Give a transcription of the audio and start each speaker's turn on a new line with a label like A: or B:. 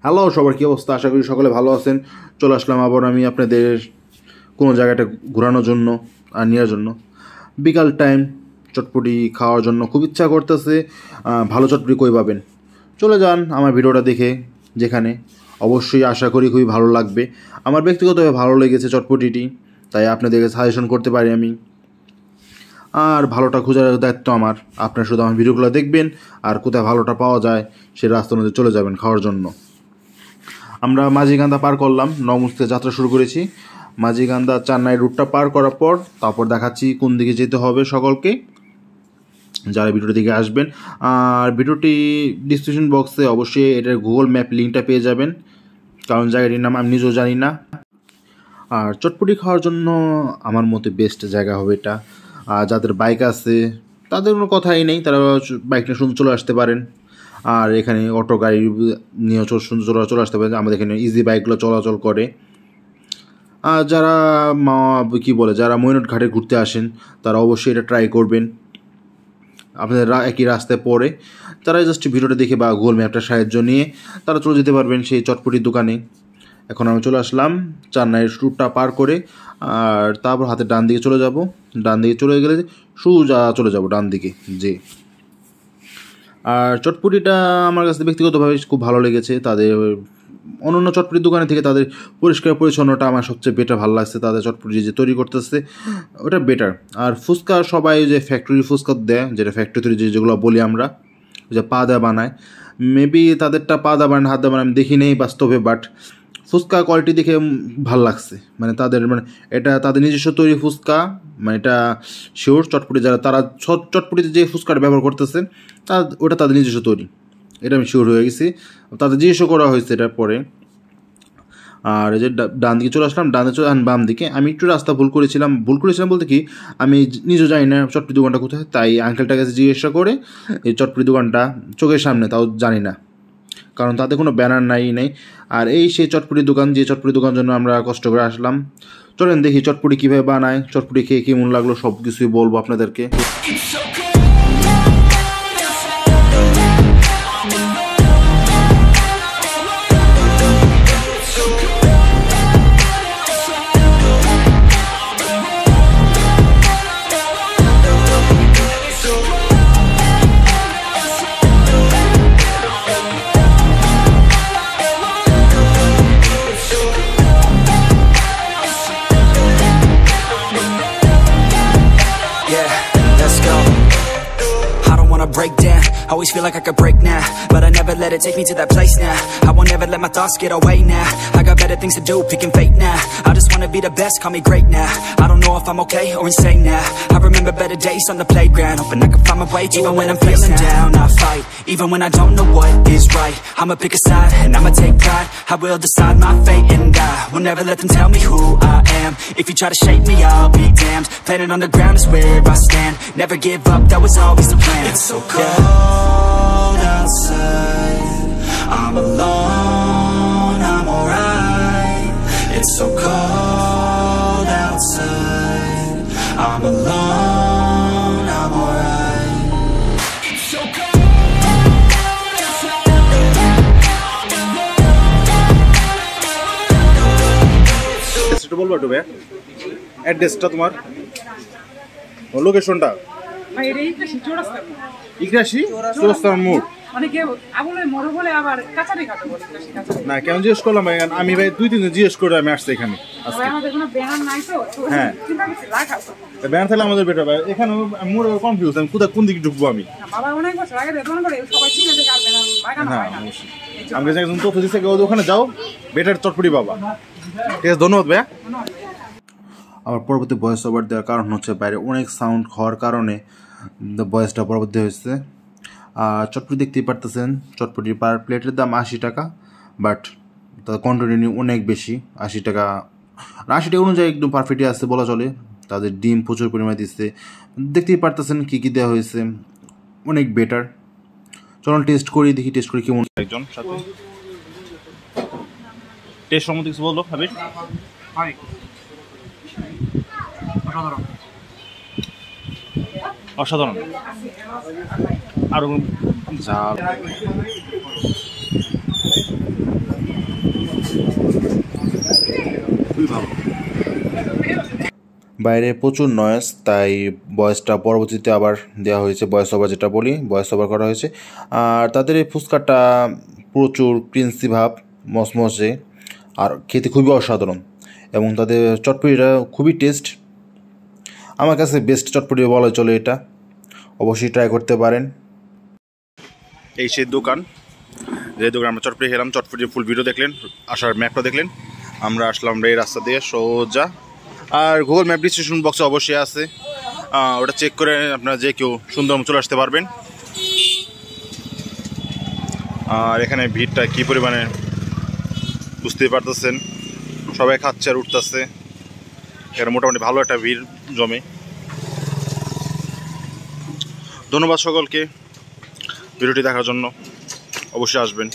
A: Hello সবার কী অবস্থা? আশা করি সকলে ভালো আছেন। চলে আসলাম আবার আমি আপনাদের কোনো জায়গাটা ঘোরানোর জন্য আর নেওয়ার জন্য। বিকাল টাইম চটপটি খাওয়ার জন্য খুব ইচ্ছা করতেছে। ভালো চটপটি কই পাবেন? চলে যান আমার ভিডিওটা দেখে, যেখানে অবশ্যই আশা করি খুবই ভালো লাগবে। আমার ব্যক্তিগতভাবে ভালো লেগেছে চটপটিটি, তাই আপনাদেরকে সাজেশন করতে পারি আমি। আর ভালোটা খোঁজার দায়িত্ব আমার। আপনারা শুধু আমার ভিডিওগুলো দেখবেন আর কোথায় ভালোটা পাওয়া যায় সে রাস্তার মধ্যে চলে যাবেন খাওয়ার জন্য। আমরা মাঝিকান্দা পার করলাম, নমস থেকে যাত্রা শুরু করেছি। মাঝিকান্দা চেন্নাই রুটটা পার করার পর তারপর দেখাচ্ছি কোন দিকে যেতে হবে সকলকে, যারা ভিডিওটি দিকে আসবেন। আর ভিডিওটি ডিসক্রিপশন বক্সে অবশ্যই এটার গুগল ম্যাপ লিঙ্কটা পেয়ে যাবেন, কারণ জায়গাটির নাম আমি নিজেও জানি না। আর চটপটি খাওয়ার জন্য আমার মতে বেস্ট জায়গা হবে এটা। আর যাদের বাইক আছে তাদের কোনো কথাই নেই, তারা বাইক নিয়ে সুন্দর চলে আসতে পারেন। আর এখানে অটো গাড়ি নিয়ে সুন্দর চলে আসতে পারেন। আমাদের এখানে ইজি বাইকগুলো চলাচল করে। আর যারা যারা মৈনট ঘাটে ঘুরতে আসেন তারা অবশ্যই এটা ট্রাই করবেন। আপনাদের একই রাস্তায় পড়ে, তারা জাস্ট ভিডিওটা দেখে বা গুগল ম্যাপটার সাহায্য নিয়ে তারা চলে যেতে পারবেন সেই চটপটির দোকানে। এখন আমি চলে আসলাম চেন্নাইয়ের রুটটা পার করে, আর তারপর হাতে ডান দিকে চলে যাব। ডান দিকে চলে গেলে সোজা চলে যাব ডান দিকে যে। আর চটপটিটা আমার কাছে ব্যক্তিগতভাবে খুব ভালো লেগেছে। তাদের অন্যান্য চটপটির দোকানে থেকে তাদের পরিষ্কার পরিচ্ছন্নতা আমার সবচেয়ে বেটার ভালো লাগছে। তাদের চটপটি যে তৈরি করতেছে ওটা বেটার। আর ফুচকা সবাই যে ফ্যাক্টরি ফুচকা দেয়, যেটা ফ্যাক্টরি তৈরি যেগুলো বলি আমরা, যে পা দা বানায়, মেবি তাদেরটা পা দা বানায় হাত দা বানায় আমি দেখি নেই বাস্তবে, বাট ফুচকা কোয়ালিটি দেখে ভালো লাগছে। তাদের এটা তাদের নিজস্ব তৈরি ফুচকা, এটা শিওর চটপটি যারা তারা চটপটিতে যে ফুচকাটা ব্যবহার করতেছে ওটা তাদের নিজস্ব তৈরি, এটা আমি শিওর হয়ে গেছি। তাদের জিজ্ঞেসও করা হয়েছে এটা পরে। আর এই যে ডান দিকে চলে আসলাম, ডান দিকে বাম দিকে আমি একটু রাস্তা ভুল করেছিলাম বলতে কি আমি নিজেও জানি না চটপটি দোকানটা কোথায়, তাই আঙ্কেলটার কাছে জিজ্ঞাসা করে এই চটপটি দোকানটা চোখের সামনে, তাও জানি না কারণ তাতে কোনো ব্যানার নেই। আর এই সেই চটপটি দোকান, যে চটপটি দোকান জন্য আমরা কষ্ট করে আসলাম। চলেন দেখি চটপটি কীভাবে বানায়, চটপটি খেয়ে কেমন লাগলো সব কিছুই বলবো আপনাদেরকে।
B: Break down, always feel like I could break now, but I never let it take me to that place now. I won't ever let my thoughts get away now. I got better things to do, picking fate now. I just wanna be the best, call me great now. I don't know if I'm okay or insane now. I remember better days on the playground, hoping I can find my way to even when I'm feeling down. I fight, even when I don't know what is right. I'ma pick a side, and I'ma take pride. I will decide my fate, and I will never let them tell me who I am. If you try to shape me, I'll be damned. Planet on the ground is where I stand. Never give up, that was always the plan. It's so cold outside, I'm alone, I'm alright. It's so cold outside, I'm alone, I'm alright. It's so cold outside, I'm alone.
A: সেটা বলবো একটু ভাই, অ্যাড্রেসটা তোমার, লোকেশনটা চৌরাস্তার মোড়। না কেন জিজ্ঞেস করলাম ভাই, আমি ভাই 2-3 দিন জিজ্ঞেস করে আমি আসছি এখানে। হ্যাঁ ব্যানার থাকলে আমাদের বেটার ভাই। এখানে মোড়ে কনফিউজ, আমি কোন দিকে ঢুকবো আমি। আমাকে একজন তথ্য দিচ্ছে ওখানে যাও, বেটার চটপটি বাবা। ঠিক আছে, ধন্যবাদ ভাইয়া। আবার পরবর্তী ভয়েস ওভার দেওয়ার কারণ হচ্ছে বাইরে অনেক সাউন্ড হওয়ার কারণে ভয়েসটা পরবর্তী হয়েছে। আর চটপটি দেখতেই পারতেছেন, চটপটির পার প্লেটের দাম 80 টাকা, বাট তার কোয়ান্টিটি অনেক বেশি। 80 টাকা, 80 টাকা অনুযায়ী একদম পারফেক্টই আসছে বলা চলে। তাদের ডিম প্রচুর পরিমাণে দিচ্ছে, দেখতেই পারতেছেন কী কী দেওয়া হয়েছে, অনেক বেটার। চলুন টেস্ট করি, দেখি টেস্ট করি কেমন। একজন সাথে টেস্ট সম্বন্ধে কিছু বললো হাবিব? অসাধারণ, আরো ঝাল। বাইরে প্রচুর নয়েজ, তাই ভয়েসটা পরবর্তীতে আবার দেওয়া হয়েছে, ভয়েস ওভার যেটা বলি, ভয়েস ওভার করা হয়েছে। আর তাদের এই ফুচকাটা প্রচুর ক্রিঞ্চি ভাব, মসমসে, আর খেতে খুবই অসাধারণ। এবং তাদের চটপটিটা খুবই টেস্ট, আমার কাছে বেস্ট চটপটি বলা চলে এটা, অবশ্যই ট্রাই করতে পারেন। এই সেই দোকান, যে দোকান আমরা চটপটি খেলাম, চটপটির ফুল ভিডিও দেখলেন, আসার ম্যাপটা দেখলেন। আমরা আসলাম এই রাস্তা দিয়ে সোজা, আর গুগল ম্যাপ ডিসক্রিপশন বক্সে অবশ্যই আছে, ওটা চেক করে আপনারা যে কেউ সুন্দরবন চলে আসতে পারবেন। আর এখানে ভিড়টা কী পরিমাণে বুঝতেই পারতেছেন, সবাই খাচ্ছে আর উঠতেছে, এখানে মোটামুটি ভালো একটা ভিড় জমে। ধন্যবাদ সকলকে ভিডিওটি দেখার জন্য, অবশ্যই আসবেন।